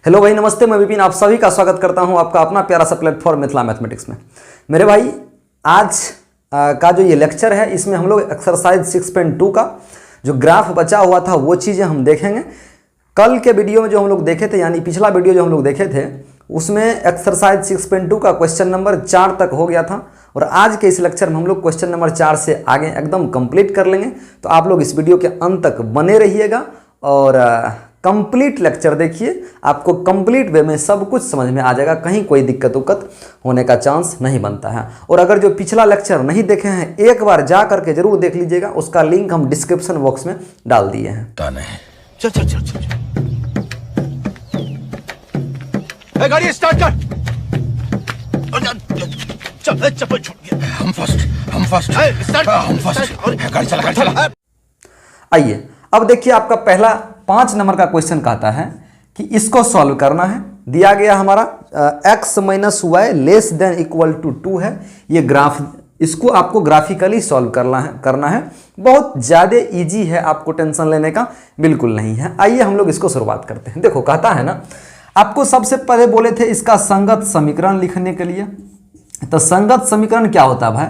Hello भाई, नमस्ते। मैं विपिन आप सभी का स्वागत करता हूं आपका अपना प्यारा सा प्लेटफॉर्म मिथिला मैथमेटिक्स में। मेरे भाई, आज का जो ये लेक्चर है इसमें हम लोग एक्सरसाइज 6.2 का जो ग्राफ बचा हुआ था वो चीज़ें हम देखेंगे। कल के वीडियो में जो हम लोग देखे थे, यानी पिछला वीडियो जो हम लोग देखे थे, उसमें एक्सरसाइज 6.2 का क्वेश्चन नंबर 4 तक हो गया था और आज के इस लेक्चर में हम लोग क्वेश्चन नंबर 4 से आगे एकदम कंप्लीट कर लेंगे। तो आप लोग इस वीडियो के अंत तक बने रहिएगा और कंप्लीट लेक्चर देखिए, आपको कंप्लीट वे में सब कुछ समझ में आ जाएगा, कहीं कोई दिक्कत उक्कत होने का चांस नहीं बनता है। और अगर जो पिछला लेक्चर नहीं देखे हैं एक बार जा करके जरूर देख लीजिएगा, उसका लिंक हम डिस्क्रिप्शन बॉक्स में डाल दिए हैं। चल चल चल चल गाड़ी स्टार्ट कर। चल चप्पल छूट गया। हम फर्स्ट गाड़ी चला। आइए अब देखिए, आपका पहला 5 नंबर का क्वेश्चन कहता है कि इसको सॉल्व करना है। दिया गया हमारा x minus y less than equal to 2 है। ये ग्राफ, इसको आपको ग्राफिकली सॉल्व करना है। बहुत ज़्यादा इजी है, आपको टेंशन लेने का बिल्कुल नहीं है। आइए हम लोग इसको शुरुआत करते हैं। देखो कहता है ना, आपको सबसे पहले बोले थे इसका संगत समीकरण लिखने के लिए। तो संगत समीकरण क्या होता है भाई,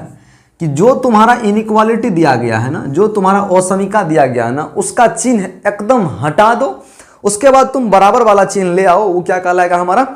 कि जो तुम्हारा इनइक्वालिटी दिया गया है ना, जो तुम्हारा असमीका दिया गया है ना, उसका चिन्ह एकदम हटा दो, उसके बाद तुम बराबर वाला चिन्ह ले आओ। वो क्या कहलाएगा हमारा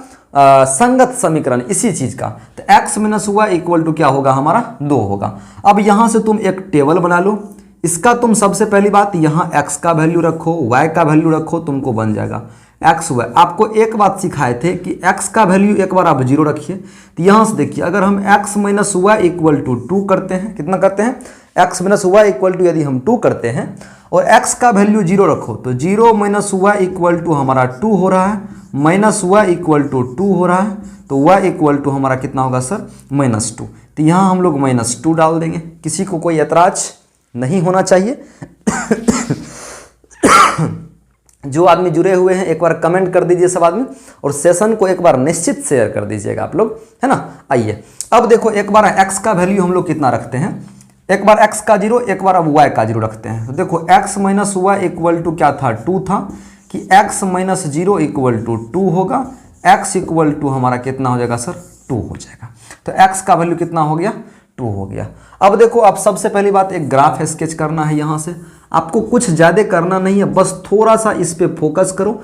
संगत समीकरण, इसी चीज का। तो x minus y equal to क्या होगा हमारा 2 होगा। अब यहां से तुम एक टेबल बना लो। इसका तुम सबसे पहली बात यहाँ x का वैल्यू रखो, y का वैल्यू रखो, तुमको बन जाएगा एक्स वाई। आपको एक बात सिखाए थे कि x का वैल्यू एक बार आप 0 रखिए। तो यहाँ से देखिए, अगर हम x minus y equal to 2 करते हैं, कितना करते हैं, x minus y equal to यदि हम 2 करते हैं और x का वैल्यू 0 रखो, तो 0 माइनस वाई इक्वल टू हमारा 2 हो रहा है, माइनस वाई इक्वल टू 2 हो रहा है, तो y इक्वल टू हमारा कितना होगा सर, -2। तो यहाँ हम लोग -2 डाल देंगे। किसी को कोई ऐतराज नहीं होना चाहिए। जो आदमी जुड़े हुए हैं एक बार कमेंट कर दीजिए सब आदमी, और सेशन को एक बार निश्चित शेयर कर दीजिएगा आप लोग, है ना। आइए अब देखो, एक बार x का वैल्यू हम लोग कितना रखते हैं, एक बार x का 0, एक बार अब y का 0 रखते हैं। तो देखो x minus y equal to क्या था, 2 था, कि x माइनस 0 इक्वल टू 2 होगा, x इक्वल टू हमारा कितना हो जाएगा सर, 2 हो जाएगा। तो x का वैल्यू कितना हो गया, 2 हो गया। अब देखो, आप सबसे पहली बात एक ग्राफ स्केच करना है। यहाँ से आपको कुछ ज़्यादा करना नहीं है, बस थोड़ा सा इस पे फोकस करो,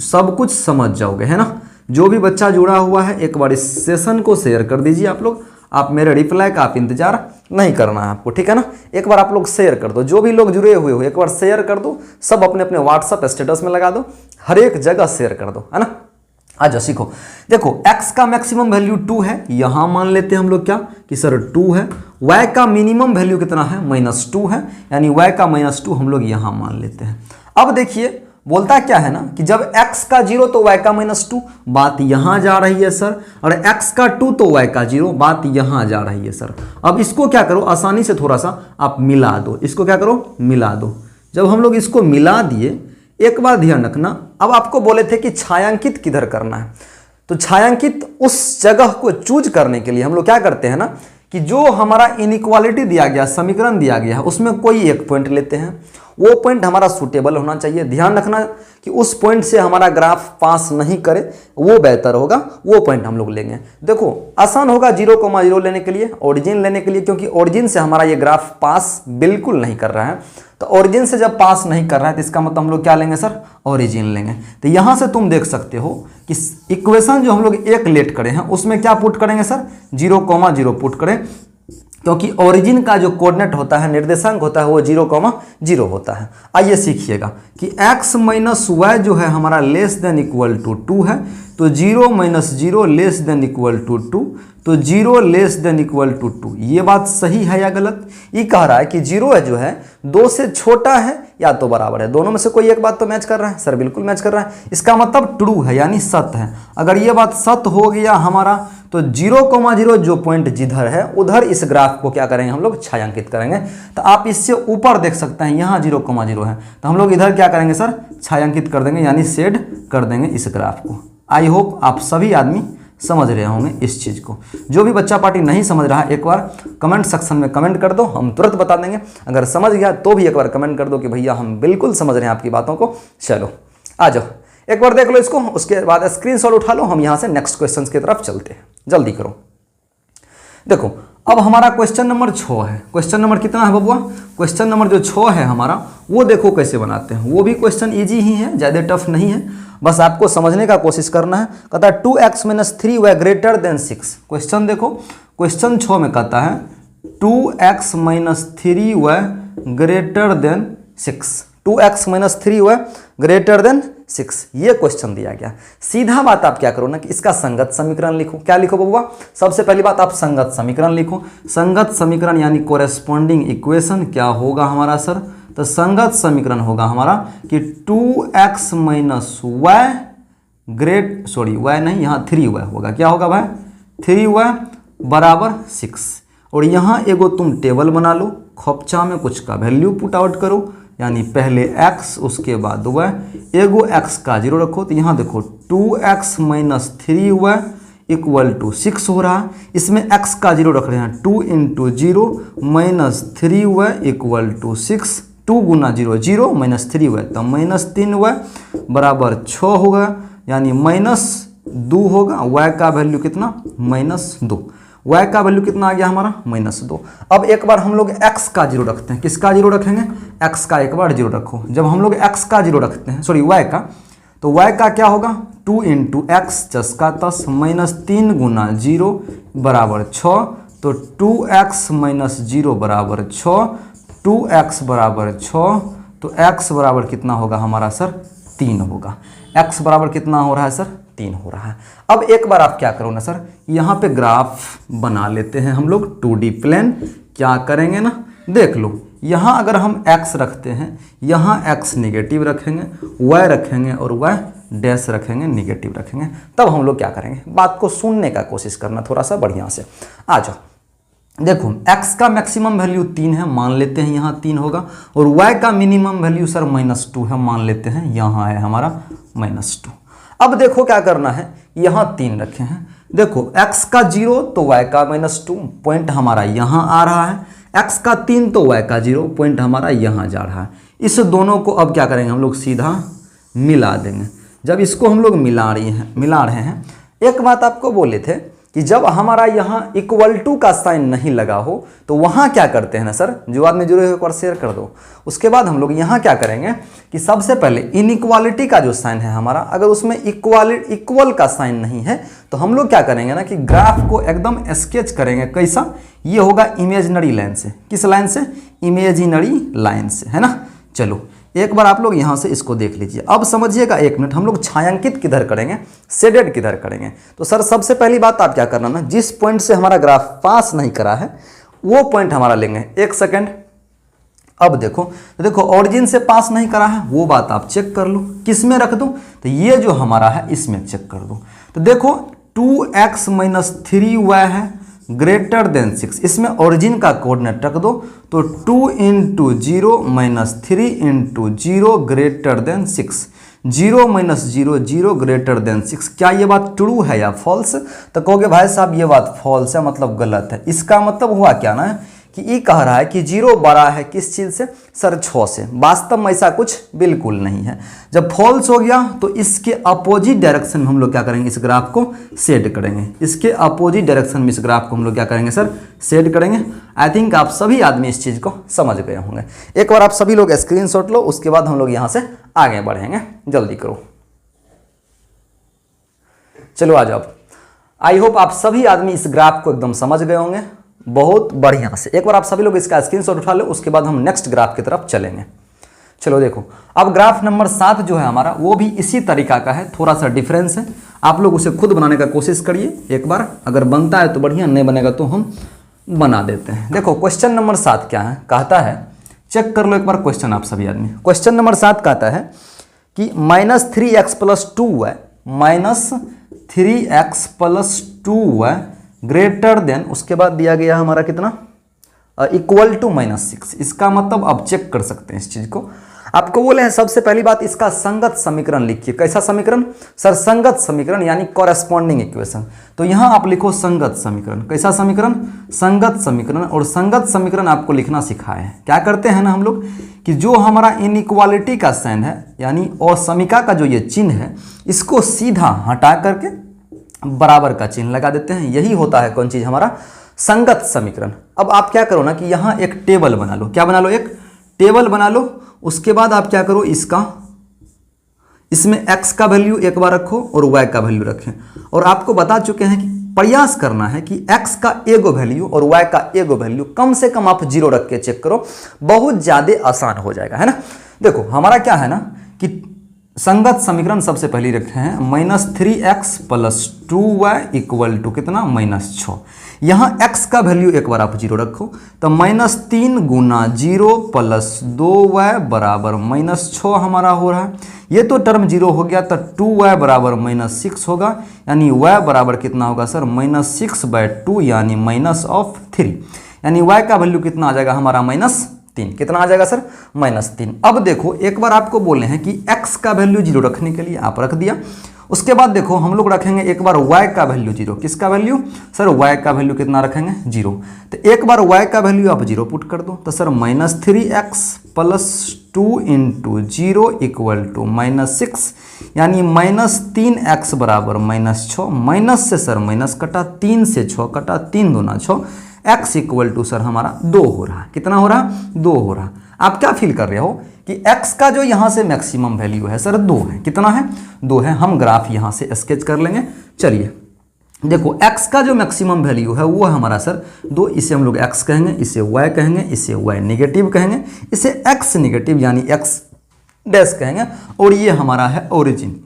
सब कुछ समझ जाओगे, है ना। जो भी बच्चा जुड़ा हुआ है एक बार इस सेशन को शेयर कर दीजिए आप लोग। आप मेरे रिप्लाई का आप इंतजार नहीं करना है आपको, ठीक है ना। एक बार आप लोग शेयर कर दो, जो भी लोग जुड़े हुए हो एक बार शेयर कर दो, सब अपने अपने व्हाट्सअप स्टेटस में लगा दो, हर एक जगह शेयर कर दो, है ना। आ जाओ सीखो। देखो x का मैक्सिमम वैल्यू 2 है, यहां मान लेते हैं हम लोग क्या कि सर 2 है। y का मिनिमम वैल्यू कितना है, -2 है, यानी y का -2 हम लोग यहां मान लेते हैं। अब देखिए बोलता क्या है ना, कि जब x का 0 तो y का -2, बात यहां जा रही है सर, और x का 2 तो y का 0, बात यहां जा रही है सर। अब इसको क्या करो, आसानी से थोड़ा सा आप मिला दो, इसको क्या करो, मिला दो। जब हम लोग इसको मिला दिए, एक बार ध्यान रखना, अब आपको बोले थे कि छायांकित किधर करना है, तो छायांकित उस जगह को चूज करने के लिए हम लोग क्या करते हैं ना, कि जो हमारा इनइक्वालिटी दिया गया, समीकरण दिया गया है, उसमें कोई एक पॉइंट लेते हैं। वो पॉइंट हमारा सूटेबल होना चाहिए। ध्यान रखना कि उस पॉइंट से हमारा ग्राफ पास नहीं करे, वो बेहतर होगा, वो पॉइंट हम लोग लेंगे। देखो आसान होगा 0,0 लेने के लिए, ओरिजिन लेने के लिए, क्योंकि ओरिजिन से हमारा ये ग्राफ पास बिल्कुल नहीं कर रहा है। तो ओरिजिन से जब पास नहीं कर रहा है तो इसका मतलब हम लोग क्या लेंगे सर, ओरिजिन लेंगे। तो यहाँ से तुम देख सकते हो कि इक्वेशन जो हम लोग एक लेट करें हैं उसमें क्या पुट करेंगे सर, 0,0 पुट करें, क्योंकि ओरिजिन का जो कोऑर्डिनेट होता है, निर्देशांक होता है, वो 0,0 होता है। आइए सीखिएगा कि x माइनस वाई जो है हमारा लेस देन इक्वल टू 2 है, तो 0 minus 0 less than equal to 2, तो 0 लेस देन इक्वल टू 2। ये बात सही है या गलत? ये कह रहा है कि 0 जो है 2 से छोटा है या तो बराबर है, दोनों में से कोई एक बात तो मैच कर रहा है सर, बिल्कुल मैच कर रहा है। इसका मतलब ट्रू है, यानी सत्य है। अगर ये बात सत्य हो गया हमारा, तो 0,0 जो पॉइंट जिधर है उधर इस ग्राफ को क्या करेंगे हम लोग, छायांकित करेंगे। तो आप इससे ऊपर देख सकते हैं यहाँ 0,0 है, तो हम लोग इधर क्या करेंगे सर, छायांकित कर देंगे, यानी शेड कर देंगे इस ग्राफ को। आई होप आप सभी आदमी समझ रहे होंगे इस चीज़ को। जो भी बच्चा पार्टी नहीं समझ रहा है एक बार कमेंट सेक्शन में कमेंट कर दो, हम तुरंत बता देंगे। अगर समझ गया तो भी एक बार कमेंट कर दो कि भैया हम बिल्कुल समझ रहे हैं आपकी बातों को। चलो आ जाओ, एक बार देख लो इसको, उसके बाद स्क्रीनशॉट उठा लो, हम यहां से नेक्स्ट क्वेश्चन की तरफ चलते हैं, जल्दी करो। देखो अब हमारा क्वेश्चन नंबर 6 है। क्वेश्चन नंबर कितना है बबुआ? क्वेश्चन नंबर जो 6 है हमारा, वो देखो कैसे बनाते हैं। वो भी क्वेश्चन इजी ही है, ज़्यादा टफ नहीं है, बस आपको समझने का कोशिश करना है। कहता है 2x - 3y greater than 6। Question देखो, क्वेश्चन 6 में कहता है 2x - 3y greater than 6। 2x - 3y greater than 6, ये क्वेश्चन दिया गया। सीधा बात आप क्या करो ना कि इसका संगत समीकरण लिखो। क्या लिखो बबुआ? सबसे पहली बात आप संगत समीकरण लिखो। संगत समीकरण यानी कोरेस्पॉन्डिंग इक्वेशन क्या होगा हमारा सर? तो संगत समीकरण होगा हमारा कि 2x - y नहीं, यहाँ 3y होगा। क्या होगा भाई? 3y बराबर 6। और यहाँ एगो तुम टेबल बना लो, खोपचा में कुछ का वैल्यू पुट आउट करो, यानी पहले x उसके बाद y, एगो x का 0 रखो। तो यहाँ देखो 2x - 3y = 6 हो रहा है। इसमें x का 0 रख रहे हैं, 2 × 0 - 3y = 6। 2 × 0 0 - 3y, तो -3y बराबर 6 होगा, यानी -2 होगा। y का वैल्यू कितना? -2। y का वैल्यू कितना आ गया हमारा? -2। अब एक बार हम लोग x का 0 रखते हैं। किसका 0 रखेंगे? x का एक बार 0 रखो। जब हम लोग x का 0 रखते हैं, सॉरी y का, तो y का क्या होगा? 2 × x + 10 -3 × 0 बराबर 6। तो 2x - 0 बराबर 6, 2x बराबर 6। तो x बराबर कितना होगा हमारा सर? 3 होगा। x बराबर कितना हो रहा है सर? 3 हो रहा है। अब एक बार आप क्या करो ना सर, यहाँ पे ग्राफ बना लेते हैं हम लोग 2D प्लेन। क्या करेंगे ना, देख लो, यहाँ अगर हम x रखते हैं, यहाँ x नेगेटिव रखेंगे, y रखेंगे और y डैश रखेंगे, नेगेटिव रखेंगे। तब हम लोग क्या करेंगे, बात को सुनने का कोशिश करना थोड़ा सा बढ़िया से। आ जाओ, देखो x का मैक्सिमम वैल्यू 3 है, मान लेते हैं यहाँ 3 होगा। और y का मिनिमम वैल्यू सर -2 है, मान लेते हैं यहाँ है हमारा -2। अब देखो क्या करना है, यहाँ 3 रखे हैं। देखो x का 0 तो y का -2, पॉइंट हमारा यहाँ आ रहा है। x का 3 तो y का 0, पॉइंट हमारा यहाँ जा रहा है। इस दोनों को अब क्या करेंगे हम लोग? सीधा मिला देंगे। जब इसको हम लोग मिला रहे हैं, एक बात आपको बोले थे कि जब हमारा यहाँ = का साइन नहीं लगा हो तो वहाँ क्या करते हैं ना सर, जो आदमी जुड़े हुए एक बार शेयर कर दो। उसके बाद हम लोग यहाँ क्या करेंगे कि सबसे पहले इनइक्वालिटी का जो साइन है हमारा, अगर उसमें इक्वल का साइन नहीं है तो हम लोग क्या करेंगे ना कि ग्राफ को एकदम स्केच करेंगे। कैसा? ये होगा इमेजिनरी लाइन से। किस लाइन से? इमेजिनरी लाइन से, है ना। चलो एक बार आप लोग यहाँ से इसको देख लीजिए। अब समझिएगा, 1 मिनट, हम लोग छायांकित किधर करेंगे, शेडेड किधर करेंगे। तो सर सबसे पहली बात आप क्या करना ना, जिस पॉइंट से हमारा ग्राफ पास नहीं करा है वो पॉइंट हमारा लेंगे। 1 सेकेंड। अब देखो ऑरिजिन से पास नहीं करा है, वो बात आप चेक कर लो। किस में रख दूं? तो ये जो हमारा है इसमें चेक कर दो। तो देखो 2x - 3y है ग्रेटर देन 6, इसमें ओरिजिन का कोऑर्डिनेट रख दो। तो 2 × 0 - 3 × 0 ग्रेटर देन 6। 0 - 0 0 greater than 6। क्या ये बात ट्रू है या फॉल्स? तो कहोगे भाई साहब ये बात फॉल्स है, मतलब गलत है। इसका मतलब हुआ क्या ना कि ये कह रहा है कि 0 बड़ा है किस चीज़ से सर? 6 से। वास्तव में ऐसा कुछ बिल्कुल नहीं है। जब फॉल्स हो गया तो इसके अपोजिट डायरेक्शन में हम लोग क्या करेंगे, इस ग्राफ को शेड करेंगे। इसके अपोजिट डायरेक्शन में इस ग्राफ को हम लोग क्या करेंगे सर? शेड करेंगे। आई थिंक आप सभी आदमी इस चीज़ को समझ गए होंगे। एक बार आप सभी लोग स्क्रीनशॉट लो, उसके बाद हम लोग यहाँ से आगे बढ़ेंगे। जल्दी करो, चलो आ जाओ। आई होप आप सभी आदमी इस ग्राफ को एकदम समझ गए होंगे बहुत बढ़िया से। एक बार आप सभी लोग इसका स्क्रीनशॉट उठा लो, उसके बाद हम नेक्स्ट ग्राफ की तरफ चलेंगे। चलो देखो, अब ग्राफ नंबर 7 जो है हमारा, वो भी इसी तरीका का है, थोड़ा सा डिफरेंस है। आप लोग उसे खुद बनाने का कोशिश करिए एक बार, अगर बनता है तो बढ़िया, नहीं बनेगा तो हम बना देते हैं। देखो क्वेश्चन नंबर 7 क्या है, कहता है, चेक कर लो एक बार क्वेश्चन आप सभी आदमी। क्वेश्चन नंबर 7 कहता है कि -3x + 2y -3x + 2y greater than, उसके बाद दिया गया हमारा कितना, = -6। इसका मतलब अब चेक कर सकते हैं इस चीज़ को। आपको बोले हैं सबसे पहली बात इसका संगत समीकरण लिखिए। कैसा समीकरण सर? संगत समीकरण यानी कॉरेस्पॉन्डिंग इक्वेशन। तो यहां आप लिखो संगत समीकरण। कैसा समीकरण? संगत समीकरण। और संगत समीकरण आपको लिखना सिखाए हैं। क्या करते हैं ना हम लोग कि जो हमारा इनइक्वालिटी का साइन है यानी असमिका का जो ये चिन्ह है, इसको सीधा हटा करके बराबर का चिन्ह लगा देते हैं। यही होता है कौन चीज? हमारा संगत समीकरण। अब आप क्या करो ना कि यहां एक टेबल बना लो। क्या बना लो? एक टेबल बना लो। उसके बाद आप क्या करो, इसमें x का वैल्यू एक बार रखो और y का वैल्यू रखें। और आपको बता चुके हैं कि प्रयास करना है कि x का एगो वैल्यू और y का एगो वैल्यू कम से कम आप 0 रख के चेक करो, बहुत ज़्यादा आसान हो जाएगा, है ना। देखो हमारा क्या है ना कि संगत समीकरण सबसे पहले रखे हैं -3x + 2y = कितना? -6। यहाँ x का वैल्यू एक बार आप 0 रखो तो -3 × 0 + 2y = -6 हमारा हो रहा है। ये तो टर्म 0 हो गया तो 2y = -6 होगा, यानी y बराबर कितना होगा सर? -6/2 यानी -3। यानी y का वैल्यू कितना आ जाएगा हमारा? -3। कितना आ जाएगा सर? -3। अब देखो एक बार आपको बोले हैं कि x का वैल्यू 0 रखने के लिए आप रख दिया। उसके बाद देखो हम लोग रखेंगे एक बार y का वैल्यू 0। किसका वैल्यू सर? y का वैल्यू कितना रखेंगे? 0। तो एक बार y का वैल्यू आप 0 पुट कर दो तो सर -3x + 2 × 0 = -6, यानी -3x बराबर -6। माइनस से सर माइनस कटा, 3 से 6 कटा, 3 दूना 6, x = सर हमारा 2 हो रहा। कितना हो रहा? 2 हो रहा। आप क्या फील कर रहे हो कि x का जो यहाँ से मैक्सिमम वैल्यू है सर 2 है। कितना है? 2 है। हम ग्राफ यहाँ से स्केच कर लेंगे। चलिए देखो x का जो मैक्सिमम वैल्यू है वो है हमारा सर 2। इसे हम लोग x कहेंगे, इसे y कहेंगे, इसे y नेगेटिव कहेंगे, इसे x नेगेटिव यानी x डैश कहेंगे। और ये हमारा है ओरिजिन।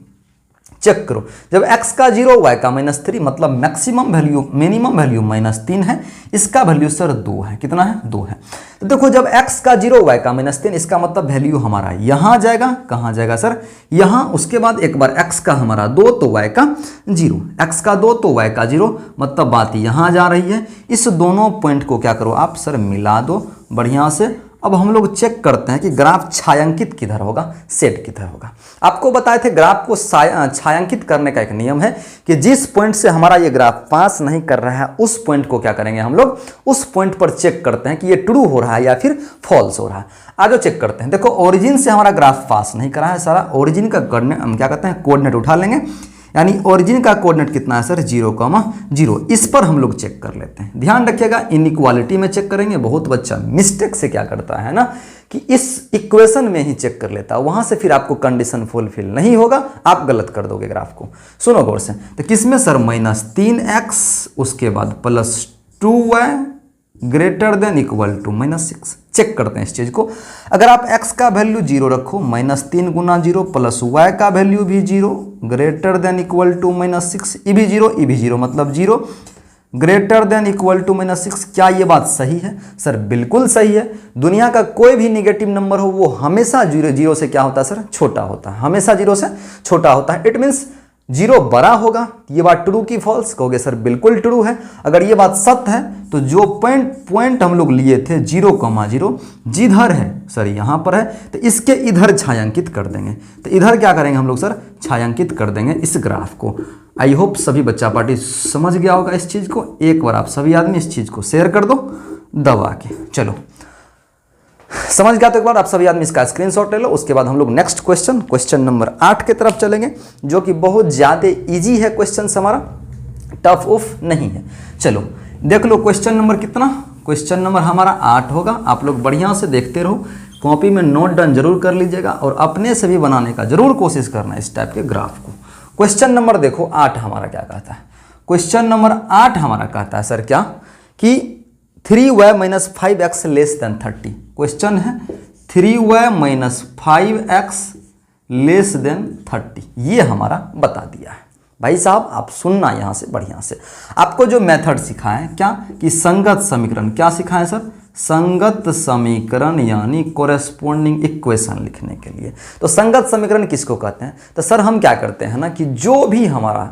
चेक करो, जब x का 0 y का -3 मतलब मैक्सिमम वैल्यू मिनिमम वैल्यू -3 है, इसका वैल्यू सर 2 है। कितना है? 2 है। तो देखो जब x का 0 y का -3 इसका मतलब वैल्यू हमारा यहाँ जाएगा। कहाँ जाएगा सर? यहाँ। उसके बाद एक बार x का हमारा 2 तो y का 0, x का 2 तो y का 0, मतलब बात यहाँ जा रही है। इस दोनों पॉइंट को क्या करो आप सर? मिला दो बढ़िया से। अब हम लोग चेक करते हैं कि ग्राफ छायांकित किधर होगा, सेट किधर होगा। आपको बताए थे ग्राफ को छायांकित करने का एक नियम है कि जिस पॉइंट से हमारा ये ग्राफ पास नहीं कर रहा है उस पॉइंट को क्या करेंगे हम लोग? उस पॉइंट पर चेक करते हैं कि ये ट्रू हो रहा है या फिर फॉल्स हो रहा है। आज चेक करते हैं। देखो ओरिजिन से हमारा ग्राफ पास नहीं कर रहा है, सारा ओरिजिन का हम क्या कहते हैं? कोऑर्डिनेट उठा लेंगे। यानी ओरिजिन का कोऑर्डिनेट कितना है सर? 0,0। इस पर हम लोग चेक कर लेते हैं। ध्यान रखिएगा इनइक्वालिटी में चेक करेंगे। बहुत बच्चा मिस्टेक से क्या करता है ना कि इस इक्वेशन में ही चेक कर लेता है, वहां से फिर आपको कंडीशन फुलफिल नहीं होगा, आप गलत कर दोगे ग्राफ को। सुनो गौर से। तो किसमें सर? -3x उसके बाद +2y > -6। चेक करते हैं इस चीज को। अगर आप x का वैल्यू 0 रखो, -3 × 0 + y का वैल्यू भी 0 > -6, ये भी 0, ये भी 0, मतलब 0 > -6। क्या ये बात सही है सर? बिल्कुल सही है। दुनिया का कोई भी निगेटिव नंबर हो वो हमेशा 0 से क्या होता है सर? छोटा होता है। हमेशा 0 से छोटा होता है। इट मीन्स 0 बड़ा होगा। ये बात ट्रू की फॉल्स? कहोगे सर बिल्कुल ट्रू है। अगर ये बात सत्य है तो जो पॉइंट हम लोग लिए थे 0,0 जिधर है सर यहाँ पर है, तो इसके इधर छायांकित कर देंगे। तो इधर क्या करेंगे हम लोग सर? छायांकित कर देंगे इस ग्राफ को। आई होप सभी बच्चा पार्टी समझ गया होगा इस चीज़ को। एक बार आप सभी आदमी इस चीज़ को शेयर कर दो दबा के। चलो समझ गया तो एक बार आप सभी आदमी इसका स्क्रीनशॉट ले लो। उसके बाद हम लोग नेक्स्ट क्वेश्चन नंबर 8 की तरफ चलेंगे, जो कि बहुत ज़्यादा इजी है। क्वेश्चन हमारा टफ उफ नहीं है। चलो देख लो क्वेश्चन नंबर कितना? क्वेश्चन नंबर हमारा 8 होगा। आप लोग बढ़िया से देखते रहो, कॉपी में नोट डाउन जरूर कर लीजिएगा और अपने से भी बनाने का जरूर कोशिश करना इस टाइप के ग्राफ को। क्वेश्चन नंबर देखो 8 हमारा क्या कहता है? क्वेश्चन नंबर 8 हमारा कहता है सर क्या कि 3y - 5x < 30। क्वेश्चन है 3y - 5x < 30। ये हमारा बता दिया है। भाई साहब आप सुनना यहाँ से बढ़िया से। आपको जो मेथड सिखाएं क्या कि संगत समीकरण, क्या सिखाएं सर? संगत समीकरण यानी कोरेस्पोंडिंग इक्वेशन लिखने के लिए। तो संगत समीकरण किसको कहते हैं? तो सर हम क्या करते हैं ना कि जो भी हमारा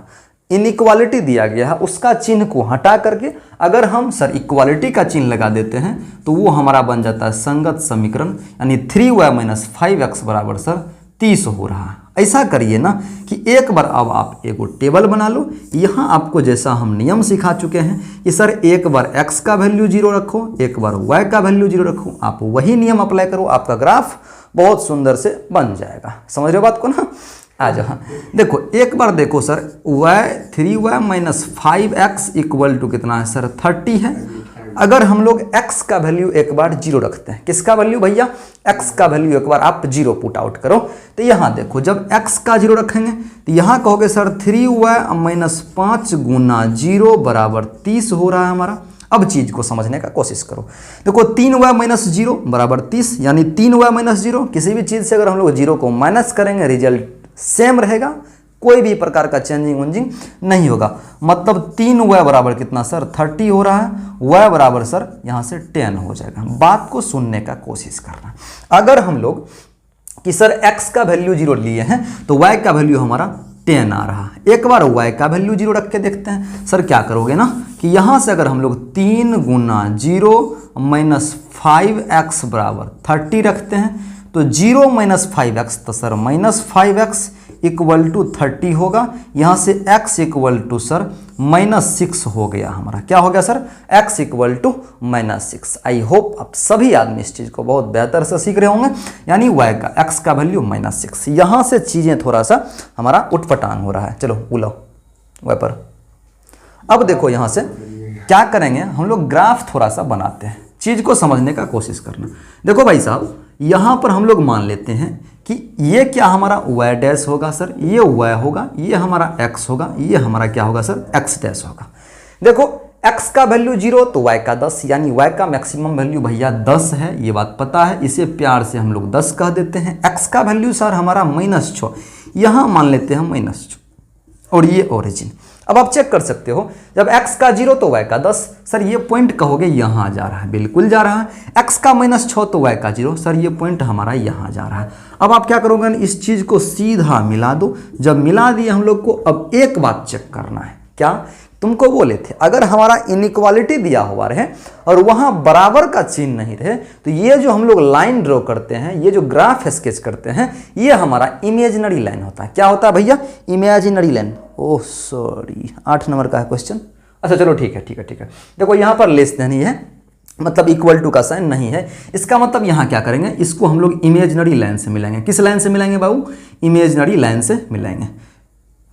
इनइक्वालिटी दिया गया है उसका चिन्ह को हटा करके अगर हम सर इक्वालिटी का चिन्ह लगा देते हैं तो वो हमारा बन जाता है संगत समीकरण, यानी 3y माइनस 5x बराबर सर 30 हो रहा है। ऐसा करिए ना कि एक बार अब आप एक टेबल बना लो। यहाँ आपको जैसा हम नियम सिखा चुके हैं कि सर एक बार x का वैल्यू 0 रखो, एक बार y का वैल्यू 0 रखो, आप वही नियम अप्लाई करो, आपका ग्राफ बहुत सुंदर से बन जाएगा। समझ रहे हो बात को ना? आ जाओ। देखो एक बार देखो sir 3y minus 5x equal to कितना है सर 30 है। अगर हम लोग x का वैल्यू एक बार 0 रखते हैं, किसका वैल्यू भैया? x का वैल्यू एक बार आप 0 पुट आउट करो, तो यहाँ देखो जब x का 0 रखेंगे तो यहाँ कहोगे सर 3y माइनस 5 गुना 0 बराबर 30 हो रहा है हमारा। अब चीज को समझने का कोशिश करो। देखो 3y माइनस 0 बराबर 30, यानी 3y माइनस 0, किसी भी चीज से अगर हम लोग 0 को माइनस करेंगे रिजल्ट सेम रहेगा, कोई भी प्रकार का चेंजिंग वेंजिंग नहीं होगा। मतलब 3y बराबर कितना सर 30 हो रहा है, y बराबर सर यहाँ से 10 हो जाएगा। बात को सुनने का कोशिश करना। अगर हम लोग कि सर x का वैल्यू 0 लिए हैं तो y का वैल्यू हमारा 10 आ रहा है। एक बार y का वैल्यू 0 रख के देखते हैं। सर क्या करोगे ना कि यहाँ से अगर हम लोग 3 गुना 0 माइनस 5x बराबर 30 रखते हैं तो 0 माइनस 5x तो sir minus 5x equal to 30 होगा। यहाँ से x equal to sir minus 6 हो गया हमारा। क्या हो गया sir? x equal to minus 6। I hope आप सभी आदमी इस चीज़ को बहुत बेहतर से सीख रहे होंगे। यानी y का x का वैल्यू माइनस 6। यहाँ से चीज़ें थोड़ा सा हमारा उठपटांग हो रहा है। चलो बुलाओ y पर। अब देखो यहाँ से क्या करेंगे हम लोग, ग्राफ थोड़ा सा बनाते हैं, चीज़ को समझने का कोशिश करना। देखो भाई साहब यहाँ पर हम लोग मान लेते हैं कि ये क्या हमारा y डैश होगा सर, ये y होगा, ये हमारा x होगा, ये हमारा क्या होगा सर x डैश होगा। देखो x का वैल्यू 0 तो y का 10, यानी y का मैक्सिमम वैल्यू भैया 10 है, ये बात पता है, इसे प्यार से हम लोग 10 कह देते हैं। x का वैल्यू सर हमारा -6, यहाँ मान लेते हैं -6, और ये ओरिजिन। अब आप चेक कर सकते हो जब x का 0 तो y का 10, सर ये पॉइंट कहोगे यहाँ जा रहा है, बिल्कुल जा रहा है। x का -6 तो y का 0, सर ये पॉइंट हमारा यहाँ जा रहा है। अब आप क्या करोगे, इस चीज़ को सीधा मिला दो। जब मिला दिए हम लोग को, अब एक बात चेक करना है। क्या? तुमको बोले थे अगर हमारा इनइक्वालिटी दिया हुआ रहे और वहाँ बराबर का चिन्ह नहीं रहे तो ये जो हम लोग लाइन ड्रॉ करते हैं, ये जो ग्राफ स्केच करते हैं, ये हमारा इमेजिनरी लाइन होता है। क्या होता है भैया? Imaginary line. Oh sorry, 8 number का है क्वेश्चन। अच्छा चलो ठीक है। देखो यहाँ पर लेस देन ही है, मतलब इक्वल टू का साइन नहीं है। इसका मतलब यहाँ क्या करेंगे, इसको हम लोग इमेजिनरी लाइन से मिलाएंगे। किस लाइन से मिलाएंगे बाबू? इमेजिनरी लाइन से मिलाएंगे।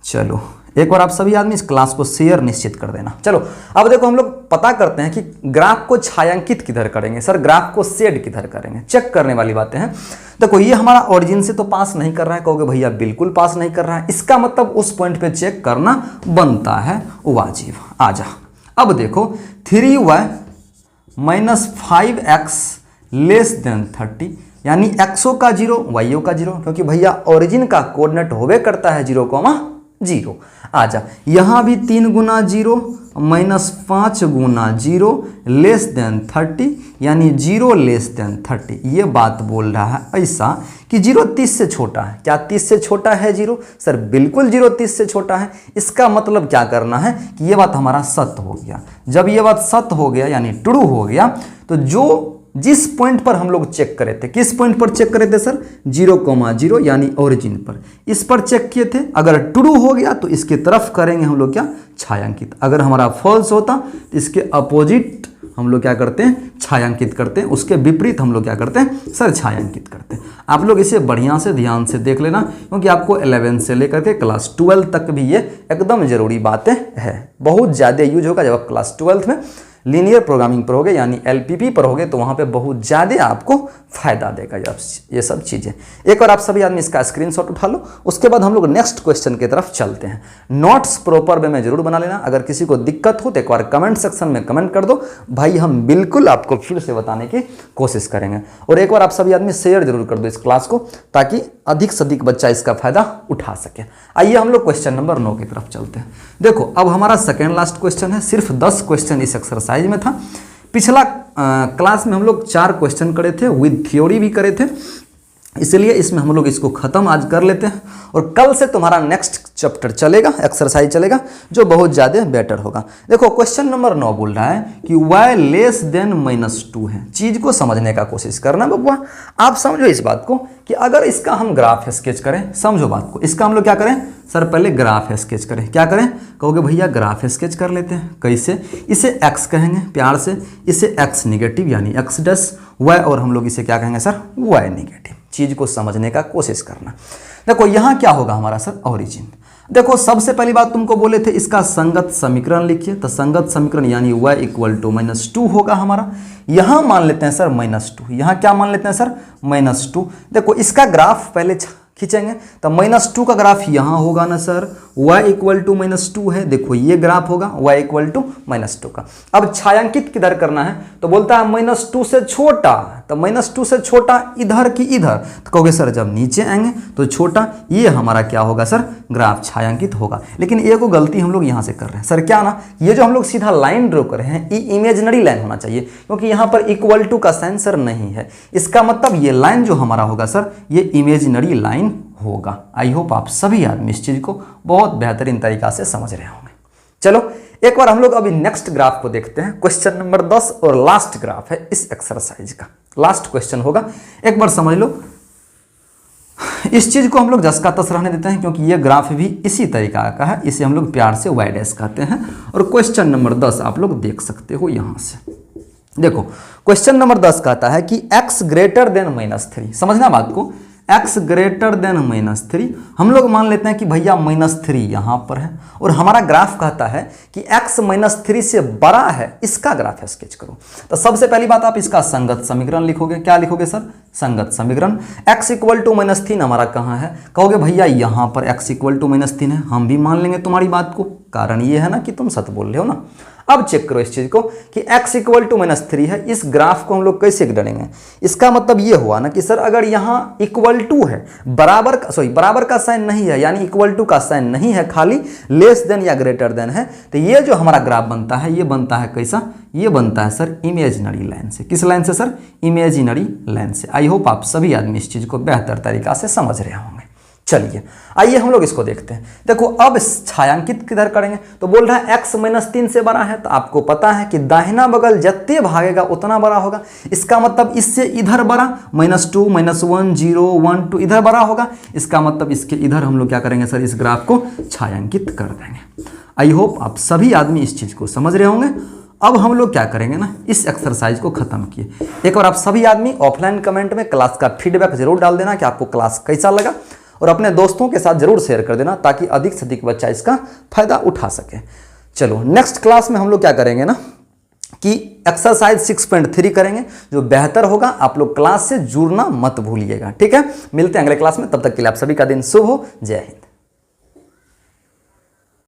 चलो एक बार आप सभी आदमी इस क्लास को शेयर निश्चित कर देना। चलो अब देखो हम लोग पता करते हैं कि ग्राफ को छायांकित किधर करेंगे, सर ग्राफ को शेड किधर करेंगे। चेक करने वाली बातें हैं। देखो ये हमारा ओरिजिन से तो पास नहीं कर रहा है, कहोगे भैया बिल्कुल पास नहीं कर रहा है। इसका मतलब उस पॉइंट पे चेक करना बनता है वाजिब। आ जा अब देखो 3y minus 5x less than 30, यानी एक्सओ का 0 वाईओ का 0, क्योंकि भैया ओरिजिन का कोऑर्डिनेट होवे करता है 0,0। आ जा यहाँ भी 3 गुना 0 माइनस 5 गुना 0 लेस देन 30, यानी 0 लेस देन 30। ये बात बोल रहा है ऐसा कि 0 30 से छोटा है। क्या 30 से छोटा है 0? सर बिल्कुल 0 30 से छोटा है। इसका मतलब क्या करना है कि ये बात हमारा सत्य हो गया। जब ये बात सत्य हो गया यानी ट्रू हो गया, तो जिस पॉइंट पर हम लोग चेक करे थे, किस पॉइंट पर चेक करे थे सर? 0,0 यानी ओरिजिन पर। इस पर चेक किए थे। अगर ट्रू हो गया तो इसके तरफ करेंगे हम लोग क्या? छायांकित। अगर हमारा फॉल्स होता तो इसके अपोजिट हम लोग क्या करते हैं? छायांकित करते हैं। उसके विपरीत हम लोग क्या करते हैं? सर छायांकित करते हैं। आप लोग इसे बढ़िया से ध्यान से देख लेना, क्योंकि आपको 11 से लेकर के क्लास 12 तक भी ये एकदम जरूरी बातें हैं। बहुत ज़्यादा यूज होगा जब आप क्लास 12 में लीनियर प्रोग्रामिंग पर होगे, यानी LPP पर होगे, तो वहाँ पे बहुत ज़्यादा आपको फायदा देगा ये सब चीज़ें। एक और आप सभी आदमी इसका स्क्रीनशॉट उठा लो। उसके बाद हम लोग नेक्स्ट क्वेश्चन की तरफ चलते हैं। नोट्स प्रॉपर वे में जरूर बना लेना। अगर किसी को दिक्कत हो तो एक बार कमेंट सेक्शन में कमेंट कर दो भाई, हम बिल्कुल आपको फिर से बताने की कोशिश करेंगे। और एक बार आप सभी आदमी शेयर जरूर कर दो इस क्लास को, ताकि अधिक से अधिक बच्चा इसका फायदा उठा सके। आइए हम लोग क्वेश्चन नंबर 9 की तरफ चलते हैं। देखो अब हमारा सेकेंड लास्ट क्वेश्चन है। सिर्फ 10 क्वेश्चन इस एक्सरसाइज में था। पिछला क्लास में हम लोग 4 क्वेश्चन करे थे, विद थ्योरी भी करे थे। इसलिए इसमें हम लोग इसको ख़त्म आज कर लेते हैं और कल से तुम्हारा नेक्स्ट चैप्टर चलेगा, एक्सरसाइज चलेगा, जो बहुत ज़्यादा बेटर होगा। देखो क्वेश्चन नंबर 9 बोल रहा है कि y लेस देन -2 है। चीज़ को समझने का कोशिश करना बबुआ। आप समझो इस बात को कि अगर इसका हम ग्राफ स्केच करें, समझो बात को, इसका हम लोग क्या करें सर, पहले ग्राफ स्केच करें। क्या करें, कहोगे भैया ग्राफ स्केच कर लेते हैं। कैसे, इसे x कहेंगे प्यार से, इसे x निगेटिव यानी x डैश y, और हम लोग इसे क्या कहेंगे सर, y निगेटिव। चीज़ को समझने का कोशिश करना। देखो यहाँ क्या होगा हमारा सर, ओरिजिन। देखो सबसे पहली बात तुमको बोले थे इसका संगत समीकरण लिखिए, तो संगत समीकरण यानी y इक्वल टू -2 होगा हमारा। यहाँ मान लेते हैं सर -2, यहाँ क्या मान लेते हैं सर, -2। देखो इसका ग्राफ पहले खींचेंगे तो -2 का ग्राफ यहाँ होगा ना सर, y इक्वल टू -2 है। देखो ये ग्राफ होगा y इक्वल टू -2 का। अब छायांकित किधर करना है, तो बोलता है -2 से छोटा, तो -2 से छोटा इधर की इधर, तो कहोगे सर जब नीचे आएंगे तो छोटा, ये हमारा क्या होगा सर, ग्राफ छायांकित होगा। लेकिन एक को गलती हम लोग यहाँ से कर रहे हैं सर, क्या ना, ये जो हम लोग सीधा लाइन ड्रॉ कर रहे हैं ये इमेजिनरी लाइन होना चाहिए, क्योंकि यहाँ पर इक्वल टू का साइन सर नहीं है। इसका मतलब ये लाइन जो हमारा होगा सर, ये इमेजिनरी लाइन होगा। आई होप आप सभी आदमी इस चीज को बहुत बेहतरीन तरीका से समझ रहे होंगे। चलो एक बार हम लोग अभी नेक्स्ट ग्राफ को देखते हैं, क्वेश्चन नंबर 10 और लास्ट ग्राफ है इस एक्सरसाइज का, लास्ट क्वेश्चन होगा। एक बार समझ लो, इस चीज को हम लोग जस का तस रहने देते हैं, क्योंकि ये ग्राफ भी इसी तरीका का है, इसे हम लोग प्यार से y डैश कहते हैं। और क्वेश्चन नंबर 10 आप लोग देख सकते हो यहां से। देखो क्वेश्चन नंबर 10 कहता है कि x ग्रेटर देन -3, समझना बात को, x ग्रेटर देन -3। हम लोग मान लेते हैं कि भैया -3 यहाँ पर है, और हमारा ग्राफ कहता है कि x -3 से बड़ा है, इसका ग्राफ स्केच करो। तो सबसे पहली बात आप इसका संगत समीकरण लिखोगे। क्या लिखोगे सर, संगत समीकरण। x इक्वल टू -3 हमारा कहाँ है, कहोगे भैया यहाँ पर x इक्वल टू -3 है। हम भी मान लेंगे तुम्हारी बात को, कारण ये है ना कि तुम सच बोल रहे हो ना। अब चेक करो इस चीज को कि x इक्वल टू -3 है, इस ग्राफ को हम लोग कैसे डलेंगे। इसका मतलब ये हुआ ना कि सर अगर यहाँ इक्वल टू है, बराबर का, सॉरी बराबर का साइन नहीं है, यानी इक्वल टू का साइन नहीं है, खाली लेस देन या ग्रेटर देन है, तो ये जो हमारा ग्राफ बनता है, ये बनता है कैसा, ये बनता है सर इमेजिनरी लाइन से। किस लाइन से सर, इमेजिनरी लाइन से। आई होप आप सभी आदमी इस चीज को बेहतर तरीका से समझ रहे होंगे। चलिए आइए हम लोग इसको देखते हैं। देखो अब छायांकित किधर करेंगे, तो बोल रहा है x -3 से बड़ा है, तो आपको पता है कि दाहिना बगल जितने भागेगा उतना बड़ा होगा। इसका मतलब इससे इधर बड़ा, -2 -1 0 1 2 इधर बड़ा होगा। इसका मतलब इसके इधर हम लोग क्या करेंगे सर, इस ग्राफ को छायांकित कर देंगे। आई होप आप सभी आदमी इस चीज को समझ रहे होंगे। अब हम लोग क्या करेंगे ना, इस एक्सरसाइज को खत्म किए। एक बार आप सभी आदमी ऑफलाइन कमेंट में क्लास का फीडबैक जरूर डाल देना कि आपको क्लास कैसा लगा, और अपने दोस्तों के साथ जरूर शेयर कर देना, ताकि अधिक से अधिक बच्चा इसका फायदा उठा सके। चलो नेक्स्ट क्लास में हम लोग क्या करेंगे ना कि एक्सरसाइज 6.3 करेंगे, जो बेहतर होगा। आप लोग क्लास से जुड़ना मत भूलिएगा, ठीक है। मिलते हैं अगले क्लास में, तब तक के लिए आप सभी का दिन शुभ हो। जय हिंद।